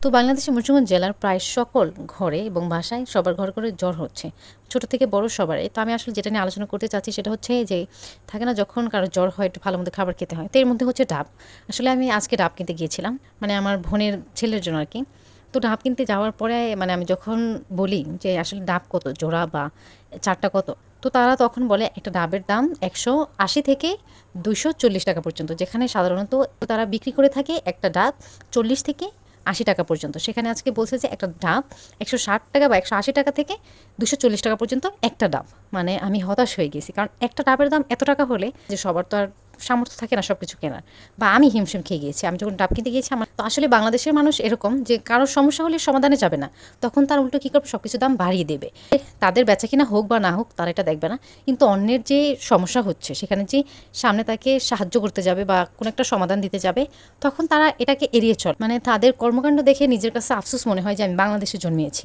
তো বাংলাদেশের মুন্সিগঞ্জ জেলার প্রায় সকল ঘরে এবং বাসায় সবার ঘরে ঘরে জ্বর হচ্ছে, ছোট থেকে বড় সবারই। তো আমি আসলে যেটা নিয়ে আলোচনা করতে চাচ্ছি সেটা হচ্ছে যে থাকে না, যখন কারো জ্বর হয় একটু ভালো মতো খাবার খেতে হয়, তো এর মধ্যে হচ্ছে ডাব। আসলে আমি আজকে ডাব কিনতে গিয়েছিলাম, মানে আমার বোনের ছেলের জন্য আর কি। তো ডাব কিনতে যাওয়ার পরে মানে আমি যখন বলি যে আসলে ডাব কত জোড়া বা চারটা কত, তো তারা তখন বলে একটা ডাবের দাম 180 থেকে 240 টাকা পর্যন্ত, যেখানে সাধারণত তারা বিক্রি করে থাকে একটা ডাব 40 থেকে 80 টাকা পর্যন্ত। সেখানে আজকে বলছে যে একটা ডাব 160 টাকা বা 180 টাকা থেকে 240 টাকা পর্যন্ত একটা ডাব। মানে আমি হতাশ হয়ে গেছি, কারণ একটা ডাবের দাম এত টাকা হলে যে সবার তো আর সামর্থ্য থাকে না সব কিছু কেনার, বা আমি হিমশিম খেয়ে গিয়েছি। আমি যখন ডাব কিনতে গিয়েছি, আমার তো আসলে বাংলাদেশের মানুষ এরকম যে কারোর সমস্যা হলে সমাধানে যাবে না, তখন তার উল্টো কী করবে, সব কিছু দাম বাড়িয়ে দেবে। তাদের বেচা কিনা হোক বা না হোক তারা এটা দেখবে না, কিন্তু অন্যের যে সমস্যা হচ্ছে সেখানে যে সামনে তাকে সাহায্য করতে যাবে বা কোনো একটা সমাধান দিতে যাবে, তখন তারা এটাকে এড়িয়ে চলে। মানে তাদের কর্মকাণ্ড দেখে নিজের কাছে আফসোস মনে হয় যে আমি বাংলাদেশে জন্মিয়েছি।